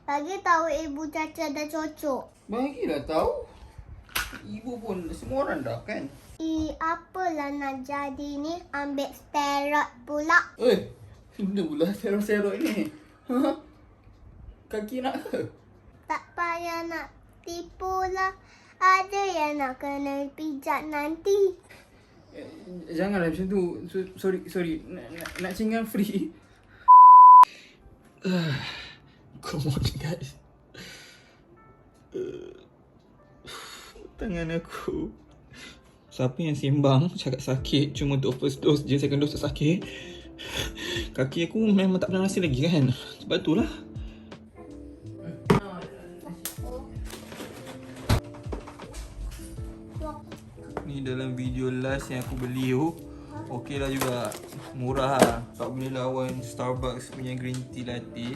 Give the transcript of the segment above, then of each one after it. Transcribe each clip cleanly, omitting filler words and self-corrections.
Bagi tahu ibu Caca dah cocok. Bagilah tahu. Ibu pun semua orang dah kan. Apalah nak jadi ni? Ambil steroid pula. Benda pula serok-serok ni. Ha? Kaki nak ke? Tak payah nak tipu lah. Ada yang nak kena pijat nanti. Janganlah macam tu. Sorry. Nak cinggan free. Good morning guys. Tangan aku. Siapa yang sembang cakap sakit cuma untuk first dose je, second dose tak sakit. Kaki aku memang tak pernah rasa lagi kan. Sebab itulah. Ni dalam video last yang aku beli tu. Okey lah juga. Murah lah. Tak boleh lawan Starbucks punya green tea latte.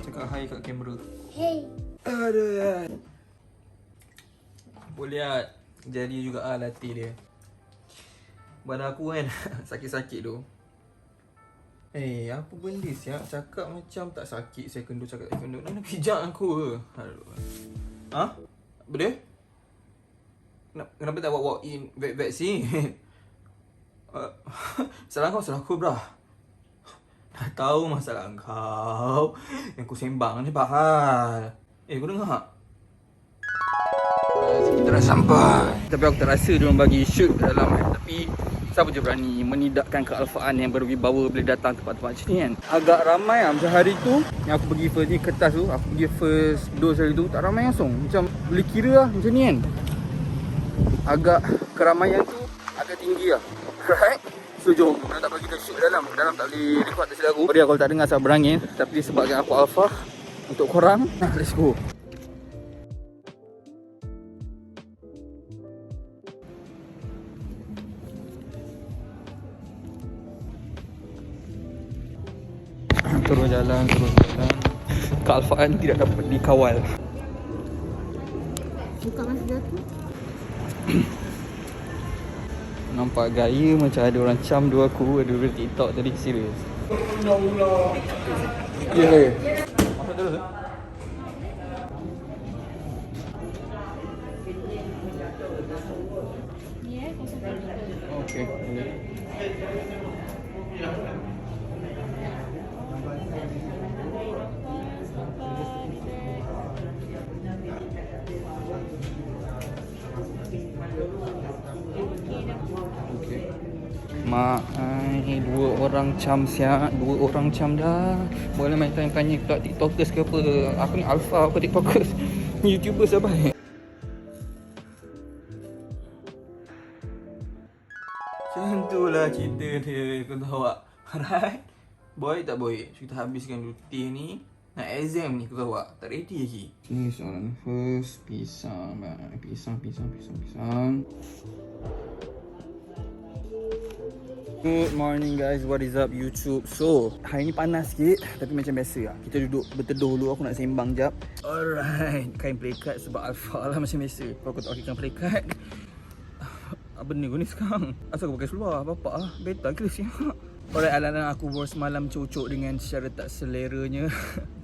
Cakap hi kat kamera. Hey. Aduh. Boleh lah. Jadi juga lah latte dia. Badan aku kan sakit-sakit tu. Apa benda siap? Cakap macam tak sakit second dose, cakap second dose. Nak pijak aku ke? Aduh. Ha? Apa dia? Kenapa tak walk in vaksin? Salah kau bro. Dah tahu masalah kau. Yang aku sembang ni bahal. Kau dengar tak? Kita dah sampai. Tapi aku tak rasa dia orang bagi shoot kat dalam kan. Tapi siapa je berani menidakkan kealfaan yang berwibawa bila datang tempat-tempat macam ni kan. Agak ramai lah. Macam hari tu yang aku pergi first ni kertas tu, aku pergi first dose hari tu, tak ramai langsung. Macam boleh kira lah macam ni kan. Agak keramaian tu agak tinggi lah. Right? So jom, nak tak bagi kita shoot dalam tak boleh record tak silap aku. Sorry kalau tak dengar sebab berangin. Tapi disebabkan aku alpha untuk korang. Let's go. Terus jalan. Kealfaan tidak dapat dikawal. Buka masa jatuh. Nampak gaya macam ada orang cam dua aku. Ada orang TikTok tadi, serius. Ya. Masuk terus ke? Okey, boleh. Mak, dua orang cam siap. Dua orang cam dah. Boleh main tanya-tanya pula TikTokers ke apa. Aku ni alpha, aku TikTokers. YouTubers dah baik. Macam itulah cerita dia. Kau tahu tak? Alright. Boy tak boy. Kita habiskan dulu teh ni. Nak exam ni, kau tahu tak? Tak ready lagi. Ni soalan first. Pisang. Good morning guys, what is up YouTube? So, hari ni panas sikit tapi macam biasa lah. Kita duduk berteduh dulu, aku nak sembang jap. Alright, kain pelikat sebab alpha lah macam biasa. Kalau aku tak pakai kain pelikat, apa ni kau ni sekarang? Asal kau pakai seluar? Bapak lah, beta ke siap. Alright, alang-alang aku baru semalam cocok dengan secara tak seleranya.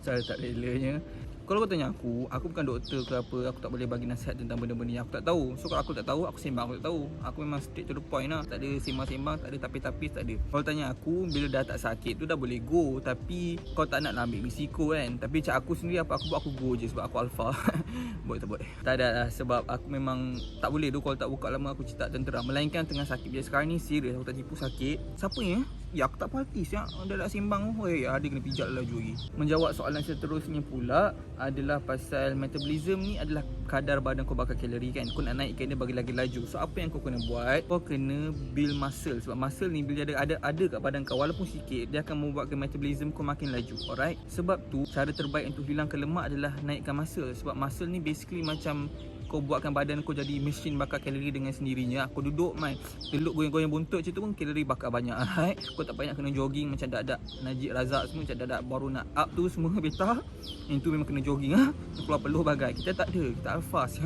Secara tak relanya. Kalau kau tanya aku bukan doktor ke apa, aku tak boleh bagi nasihat tentang benda-benda yang aku tak tahu. So kalau aku tak tahu, aku sembang aku tak tahu. Aku memang straight to the point lah. Tak ada sembang-sembang, tak ada tapis-tapis, tak ada. Kalau tanya aku, bila dah tak sakit tu dah boleh go. Tapi kau tak nak ambil risiko kan. Tapi macam aku sendiri, apa aku buat, aku go je sebab aku alpha. Boleh tak boleh? Tak ada lah, sebab aku memang tak boleh tu kalau tak buka lama aku tak tentera. Melainkan tengah sakit. Bila sekarang ni serius, aku tak tipu sakit. Siapa ni Ya aku tak partis ya. Dah nak sembang. Ada kena pijak laju lagi. Menjawab soalan seterusnya pula adalah pasal metabolism ni adalah kadar badan kau bakar kalori kan. Kau nak naikkan dia bagi lagi laju. So apa yang kau kena buat? Kau kena build muscle. Sebab muscle ni bila ada kat badan kau walaupun sikit, dia akan membuatkan metabolism kau makin laju. Alright. Sebab tu cara terbaik untuk hilangkan lemak adalah naikkan muscle. Sebab muscle ni basically macam kau buatkan badan kau jadi mesin bakar kalori dengan sendirinya. Kau duduk goyang-goyang buntut macam tu pun kalori bakar banyak. Alright. Kau tak payah kena jogging macam dak-dak Najib Razak semua, macam dak-dak baru nak up tu semua beta. Yang tu memang kena jogging keluar peluh bagai. Kita tak ada, kita alfas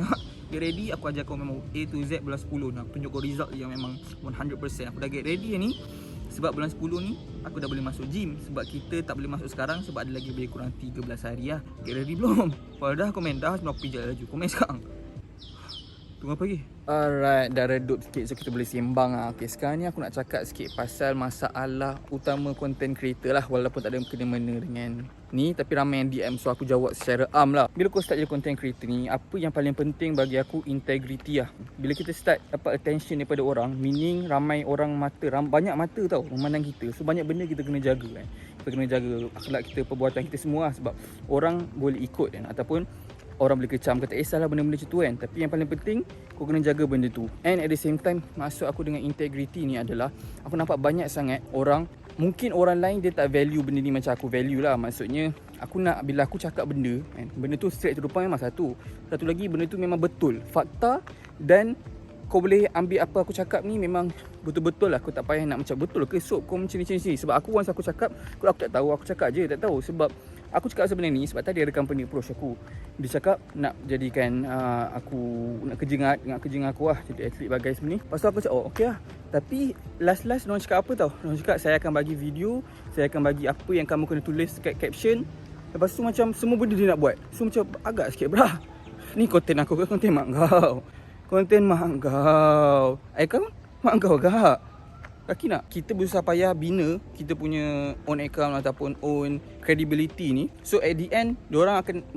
Get ready, aku ajar kau memang A to Z bulan 10 ni. Aku tunjuk kau result yang memang 100%. Aku dah get ready ni. Sebab bulan 10 ni aku dah boleh masuk gym. Sebab kita tak boleh masuk sekarang sebab ada lagi lebih kurang 13 hari lah. Get ready belum? Kalau dah komen dah, sebelum aku pijak laju. Komen sekarang. Tunggu apa lagi? Alright, dah redup sikit so kita boleh sembang lah. Okay, sekarang ni aku nak cakap sikit pasal masalah utama content creator lah. Walaupun tak ada kena-mena dengan ni, tapi ramai yang DM, so aku jawab secara am lah. Bila kau start jadi content creator ni, apa yang paling penting bagi aku, integrity lah. Bila kita start dapat attention daripada orang, meaning ramai orang banyak mata tau memandang kita. So banyak benda kita kena jaga kan. Kita kena jaga akhlak kita, perbuatan kita semua lah. Sebab orang boleh ikut kan, ataupun orang boleh kecam, kata salah benda-benda macam tu kan. Tapi yang paling penting, kau kena jaga benda tu. And at the same time, maksud aku dengan integrity ni adalah, aku nampak banyak sangat orang, mungkin orang lain dia tak value benda ni macam aku value lah. Maksudnya, aku nak bila aku cakap benda kan, benda tu straight to the point memang satu. Satu lagi, benda tu memang betul, fakta, dan kau boleh ambil apa aku cakap ni memang betul-betul lah. Kau tak payah nak macam betul ke sob kau macam ni. Sebab aku once aku cakap, kalau aku tak tahu, aku cakap je tak tahu. Sebab aku cakap sebenarnya ni sebab tadi ada company approach aku. Dia cakap nak jadikan aku nak kerja dengan aku lah, jadi atlet bagai semua ni. Lepas tu aku cakap okey lah. Tapi last diorang cakap apa tau? Diorang cakap saya akan bagi video, saya akan bagi apa yang kamu kena tulis dekat caption. Lepas tu macam semua benda dia nak buat. So macam agak sikit brah. Ni konten aku ke konten mak kau? Konten mak kau. Kau mak kau agak. Kaki nak kita berusaha payah bina kita punya own account ataupun own credibility ni. So at the end,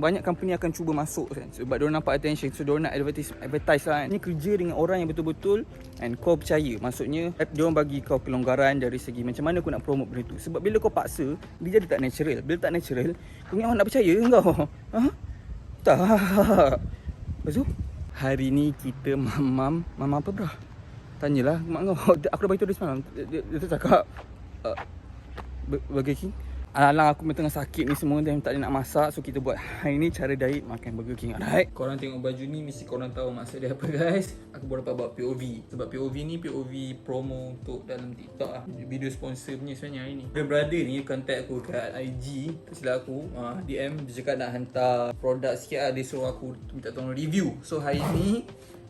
banyak company akan cuba masuk kan, sebab diorang nampak attention. So diorang nak advertise lah kan. Ni kerja dengan orang yang betul-betul and kau percaya. Maksudnya diorang bagi kau kelonggaran dari segi macam mana kau nak promote benda tu. Sebab bila kau paksa, dia jadi tak natural. Bila tak natural, kau ingat orang nak percaya kau? Tak. Lepas tu hari ni kita mamam apa bro? Tanyalah mak kau. Aku dah beritahu dia semalam. Dia cakap Burger King. Alang aku tengah sakit ni semua dan tak ada nak masak. So kita buat hari ni cara diet makan Burger King. Alright. Korang tengok baju ni mesti korang tahu maksud dia apa guys. Aku baru dapat buat POV. Sebab POV ni POV promo untuk dalam TikTok lah. Video sponsor punya sebenarnya hari ni. The brother ni contact aku kat IG. Tak silap aku DM. Dia cakap nak hantar produk sikit lah. Dia suruh aku minta tolong review. So hari ni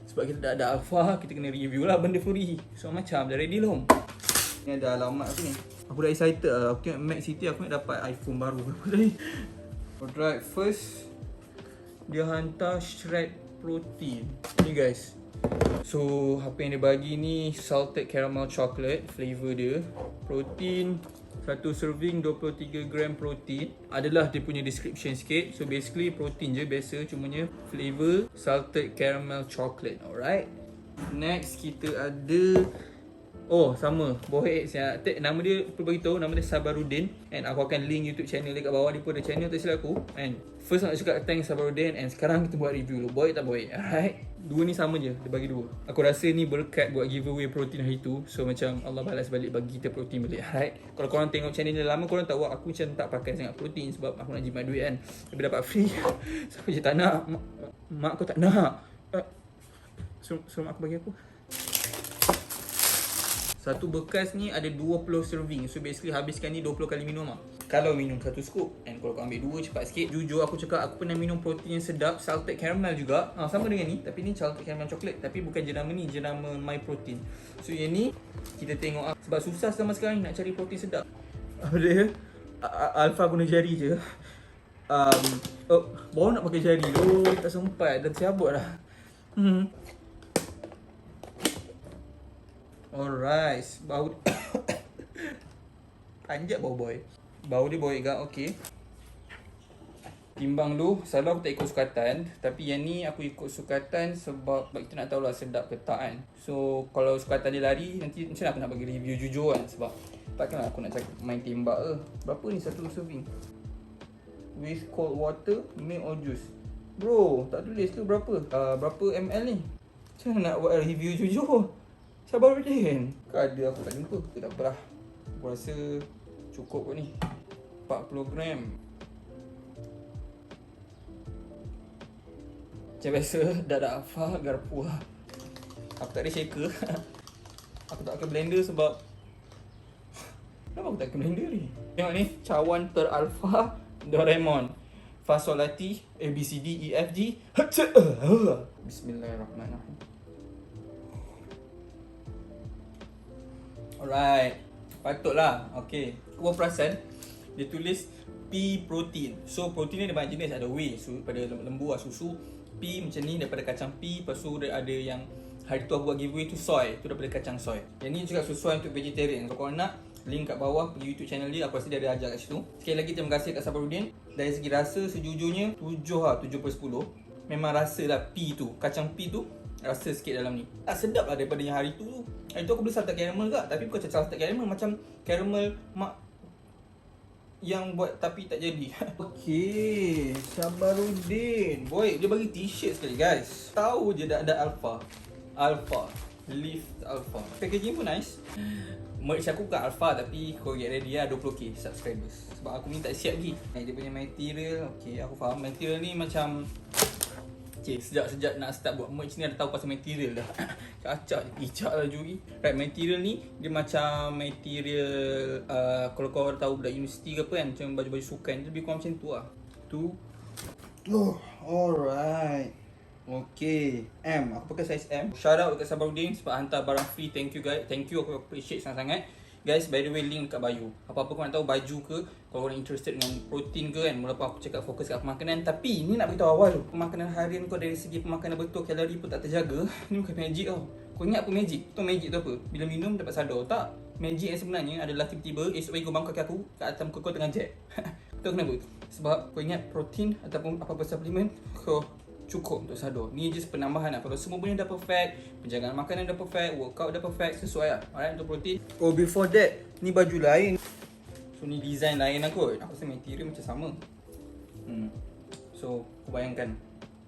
sebab kita dah ada alpha, kita kena review lah benda free. So macam dah ready belum? Ni ada alamat aku ni. Aku dah excited lah. Aku tengok Mac City, aku nak dapat iPhone baru. Alright, first dia hantar shred protein ni guys. So apa yang dia bagi ni, salted caramel chocolate flavor dia. Protein, satu serving 23 gram protein. Adalah dia punya description sikit. So basically protein je biasa, cumanya flavor salted caramel chocolate. Alright. Next kita ada sama Bohead saya. Nama dia perlu bagi tahu, nama dia Sabarudin. And aku akan link YouTube channel dia kat bawah. Dia pun ada channel tak silap aku. And first nak cakap thanks Sabarudin. And sekarang kita buat review dulu. Bohead tak Bohead? Alright. Dua ni sama je, dia bagi dua. Aku rasa ni berkat buat giveaway protein hari tu. So macam Allah balas balik bagi kita protein balik. Alright. Kalau korang tengok channel dia lama, korang tahu aku macam tak pakai sangat protein sebab aku nak jimat duit kan. Tapi dapat free. So aku je tak nak. Mak aku tak nak. Suruh mak aku bagi aku. Satu bekas ni ada 20 serving. So basically habiskan ni 20 kali minum lah. Kalau minum satu scoop. And kalau kau ambil dua cepat sikit. Jujur aku cakap aku pernah minum protein yang sedap, salted caramel juga. Sama dengan ni, tapi ni salted caramel chocolate. Tapi bukan jenama ni, jenama My Protein. So yang ni kita tengok sebab susah sama sekarang nak cari protein sedap. Apa dia? Alpha guna jari je. Baru nak pakai jari. Tak sempat. Dah tercabut dah. Alright, bau panjat bau boy. Bau dia boy gak okey. Timbang dulu, selalu aku tak ikut sukatan, tapi yang ni aku ikut sukatan sebab kita nak tahu lah sedap ke tak kan. So kalau sukatan dia lari, nanti macam mana aku nak bagi review jujur kan, sebab takkanlah aku nak cakap main tembak ke. Berapa ni satu serving? With cold water, milk or juice? Bro, tak tulis tu berapa? Berapa ml ni? Macam mana nak buat review jujur? Sabarudin. Ada aku tak jumpa. Tak apa lah. Aku rasa cukup kot ni. 40 gram. Macam biasa, dah ada alpha, garpu lah. Aku tak ada shaker. Aku tak pakai blender sebab kenapa aku tak pakai blender ni? Tengok ni, cawan ter-alpha Doraemon. Fasolati A B C D E F G. Bismillahirrahmanirrahim. Alright, patutlah. Okay, aku perasan dia tulis pea protein. So protein ni ada banyak jenis. Ada whey, pada lembu lah, susu. Pea macam ni daripada kacang pea. Lepas tu ada yang hari tu aku buat giveaway tu soy. Tu daripada kacang soy. Yang ni juga sesuai untuk vegetarian. Kalau korang nak, link kat bawah pergi YouTube channel dia. Aku rasa dia ada ajar kat situ. Sekali lagi terima kasih kat Sabarudin. Dari segi rasa sejujurnya 7 lah, 7/10. Memang rasa lah pea tu, kacang pea tu rasa sikit dalam ni. Tak sedap lah daripada yang hari tu. Hari tu aku beli salted caramel kak. Tapi bukan salted caramel, macam caramel mak yang buat tapi tak jadi. Okay, Sabarudin. Boy, dia bagi t-shirt sekali guys. Tahu je dah ada alpha. Alpha. Lift alpha. Packaging pun nice. Merch aku bukan alpha tapi kau get ready lah 20k subscribers. Sebab aku ni tak siap lagi. Dia punya material, okay aku faham. Material ni macam sejak nak start buat merch ni ada tahu pasal material dah. Acak je, lah Juri. Right, material ni dia macam material kalau kau tahu budak universiti ke apa kan, macam baju-baju sukan, lebih kurang macam tu lah. Alright. Okay, aku pakai size M. Shout out dekat Sabarudin sebab hantar barang free. Thank you guys. Thank you, aku appreciate sangat-sangat. Guys, by the way, link kat bio. Apa-apa kau nak tahu baju ke, kalau korang interested dengan protein ke kan, walaupun aku cakap fokus kat pemakanan. Tapi ni nak beritahu awal tu, pemakanan harian kau dari segi pemakanan betul, kalori pun tak terjaga. Ni bukan magic tau. Kau ingat apa magic? Tu magic tu apa? Bila minum dapat sadar. Tak. Magic yang sebenarnya adalah tiba-tiba esok pagi kau bangun kaki aku, kat atas muka kau tengah jet. Tahu kenapa? Sebab kau ingat protein ataupun apa-apa suplemen kau cukup untuk sadar. Ni just penambahan lah. Kalau semua benda dah perfect, penjagaan makanan dah perfect, workout dah perfect, sesuai lah. Alright, untuk protein. Oh, before that, ni baju lain. So, ni design lain lah kot. Aku rasa material macam sama. So, aku bayangkan.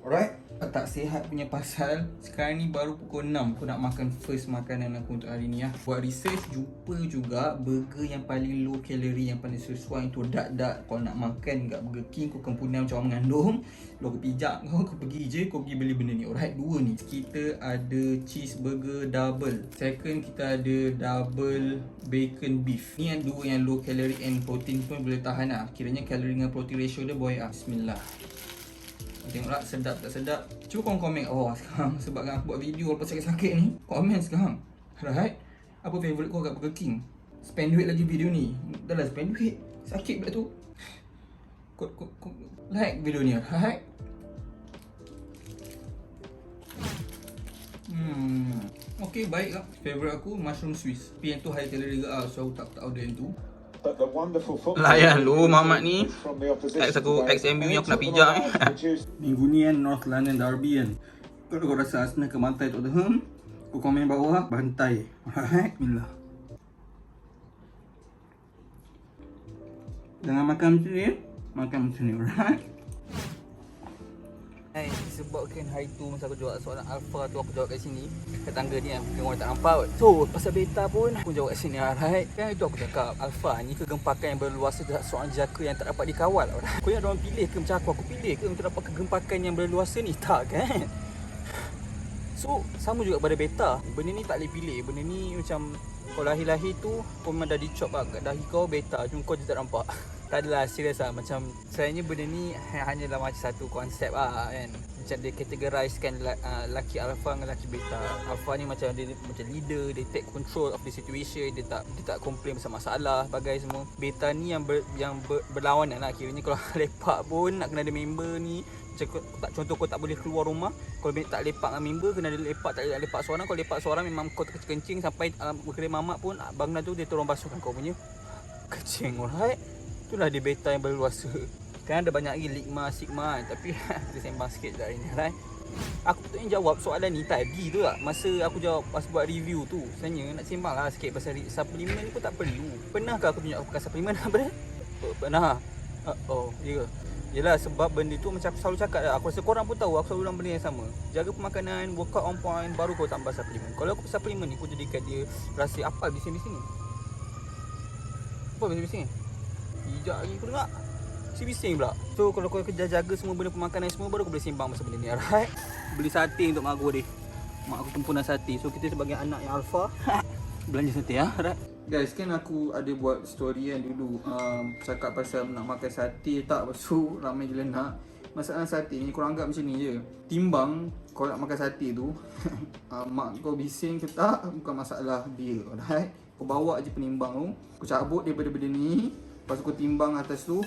Alright. Tak sihat punya pasal, sekarang ni baru pukul 6. Aku nak makan first makanan aku untuk hari ni lah. Buat research, jumpa juga burger yang paling low calorie, yang paling sesuai untuk dak-dak. Kalau nak makan kat Burger King, kau kempunan macam orang mengandung. Kalau kau pijak kau pergi je, kau pergi beli benda ni. Alright, dua ni. Kita ada cheeseburger double. Second, kita ada double bacon beef. Ni yang dua yang low calorie and protein pun boleh tahan lah. Kiranya kalori dengan protein ratio dia boy lah. Bismillah. Tengoklah sedap tak sedap. Cuba korang komen sekarang. Sebab aku buat video lepas sakit-sakit ni. Komen sekarang. Alright. Apa favourite kau kat Burger King? Spend duit lagi video ni. Dah lah spend duit. Sakit pula tu. Kau like video ni. Alright. Okay, baik lah. Favourite aku mushroom Swiss. Tapi yang tu high calorie juga lah. So aku tak order yang tu. Layan lu Mamat ni. Ex aku, XMU ni aku nak pijak ni. Minggu ni kan North London Derby kan. Kalau kau rasa Arsenal ke bantai Tottenham, kau komen bawah bantai. Alright, bismillah. Jangan makan macam ni. Makan macam ni, alright. Sebabkan hari tu masa aku jawab soalan alpha tu, aku jawab kat sini kat tangga ni kan, mungkin orang tak nampak kot. So pasal beta pun aku jawab kat sini, alright. Kan itu aku cakap alpha ni kegempakan yang berluasa seorang jaka yang tak dapat dikawal. Alright. Kau yang orang pilih ke macam aku pilih ke untuk dapat kegempakan yang berluasa ni? Tak kan. So sama juga pada beta. Benda ni tak boleh pilih. Benda ni macam kau lahir-lahir tu kau memang dah dicop lah kat dahi kau beta, cuma kau je tak nampak. Tak adalah, serius lah. Macam sebenarnya benda ni hanyalah macam satu konsep lah kan. Macam dia categorizekan lelaki alpha dengan lelaki beta. Alpha ni macam dia macam leader, dia take control of the situation, dia tak complain pasal masalah, bagai semua. Beta ni yang berlawanan lah. Kiranya kalau lepak pun nak kena ada member ni. Macam contoh kau tak boleh keluar rumah, kalau tak lepak dengan member, kena ada lepak, tak boleh lepak seorang. Kalau lepak seorang memang kau terkencing sampai kedai mamak pun bangunan tu dia tolong basuhkan kau punya kencing. Alright. Itulah dia beta yang berluasa. Kan ada banyak lagi ligma, sigma kan. Tapi kita sembang sikit hari ni, right? Aku patutnya jawab soalan ni tadi tu lah. Masa aku jawab pas buat review tu. Sebenarnya nak sembang lah sikit pasal suplemen ni pun tak perlu. Pernahkah aku tunjuk aku pakai suplemen apa dia? Pernah. Oh, ya ke? Yelah, sebab benda tu macam aku selalu cakap lah. Aku rasa korang pun tahu aku selalu bilang benda yang sama. Jaga pemakanan, workout on point, baru kau tambah suplemen. Kalau aku suplemen ni, aku jadikan dia rasa apa bising-bising ni? Apa bising-bising ni? Hijak lagi aku dengar. Si bising pula. So kalau kau kerja jaga semua benda pemakanan semua, baru kau boleh sembang pasal benda ni, alright? Beli sate untuk mak aku dia. Mak aku sempurna sate. So kita sebagai anak yang alpha belanja sate, alright? Guys, kan aku ada buat story kan dulu, cakap pasal nak makan sate tak, lepas tu ramai gila nak. Masalah sate ni korang anggap macam ni je. Timbang kau nak makan sate tu mak kau bising ke tak, bukan masalah dia, alright? Kau bawa je penimbang tu, kau cabut daripada benda ni, lepas tu kau timbang atas tu.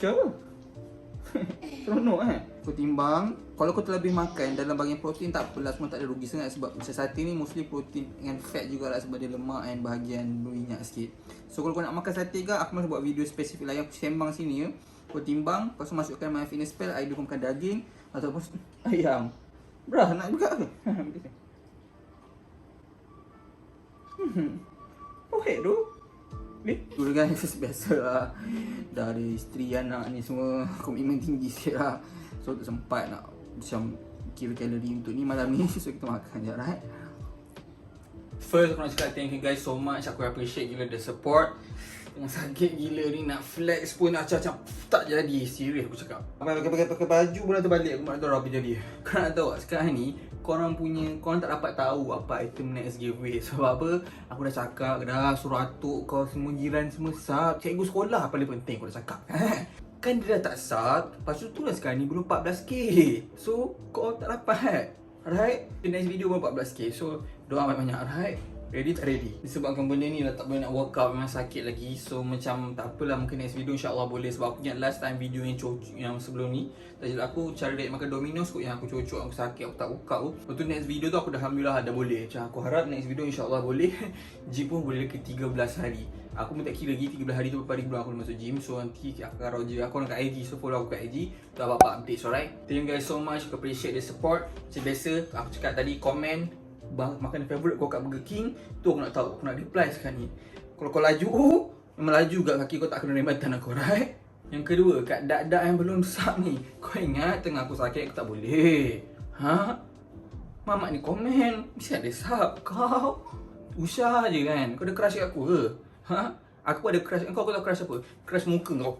Siapa? Seronok Kau timbang. Kalau kau terlebih makan dalam bahagian protein tak apalah, semua tak ada rugi sangat. Sebab macam sate ni mostly protein dengan fat jugalah, sebab dia lemak dan bahagian minyak sikit. So kalau kau nak makan sate ke, aku masih buat video spesifik lah yang aku sembang sini ya. Kau timbang, lepas tu masukkan MyFitnessPal, either kau makan daging ataupun ayam. Brah, nak juga ke? Okay tu. Tu guys, biasalah. Dah ada isteri, anak ni semua, komitmen tinggi sikit lah. So tak sempat nak macam kira kalori untuk ni malam ni. So kita makan je, right? First aku nak cakap thank you guys so much. Aku appreciate gila the support. Tengah sakit gila ni, nak flex pun macam tak jadi. Serius aku cakap. Pakai baju pun dah terbalik. Aku tak tahu apa jadi. Kau nak tahu sekarang ni korang tak dapat tahu apa item next giveaway. Sebab apa? Aku dah cakap dah, suruh atuk kau semua, jiran semua sub. Cikgu sekolah paling penting aku dah cakap. Kan dia dah tak sub. Lepas tu lah sekarang ni belum 14k. So kau tak dapat. Alright? The next video baru 14k. So doa banyak-banyak, alright? Ready tak ready? Disebabkan benda ni dah tak boleh nak workout, memang sakit lagi. So macam tak apalah, mungkin next video insyaAllah boleh. Sebab aku ingat last time video yang sebelum ni, tak silap aku cara diet makan Domino's kot yang aku cocok, aku sakit, aku tak workout. Lepas tu next video tu aku dah alhamdulillah dah boleh. Macam aku harap next video insyaAllah boleh. Gym pun boleh ke 13 hari. Aku pun tak kira lagi 13 hari tu berapa hari bulan aku masuk gym. So nanti aku akan je aku nak kat IG. So follow aku kat IG. Tu apa-apa updates, alright? Thank you guys so much. Aku appreciate the support. Macam biasa aku cakap tadi, komen makanan favourite kau kat Burger King. Tu aku nak tahu, aku nak reply sekarang ni. Kalau kau laju, memang laju kat kaki kau, tak kena rembatan aku, right? Yang kedua, kat dak-dak yang belum sub ni, kau ingat tengah aku sakit aku tak boleh. Mamak ni komen, mesti ada sub. Kau usah je kan. Kau ada crush kat aku ke? Aku ada crush. Kau tahu crush apa? Crush muka kau.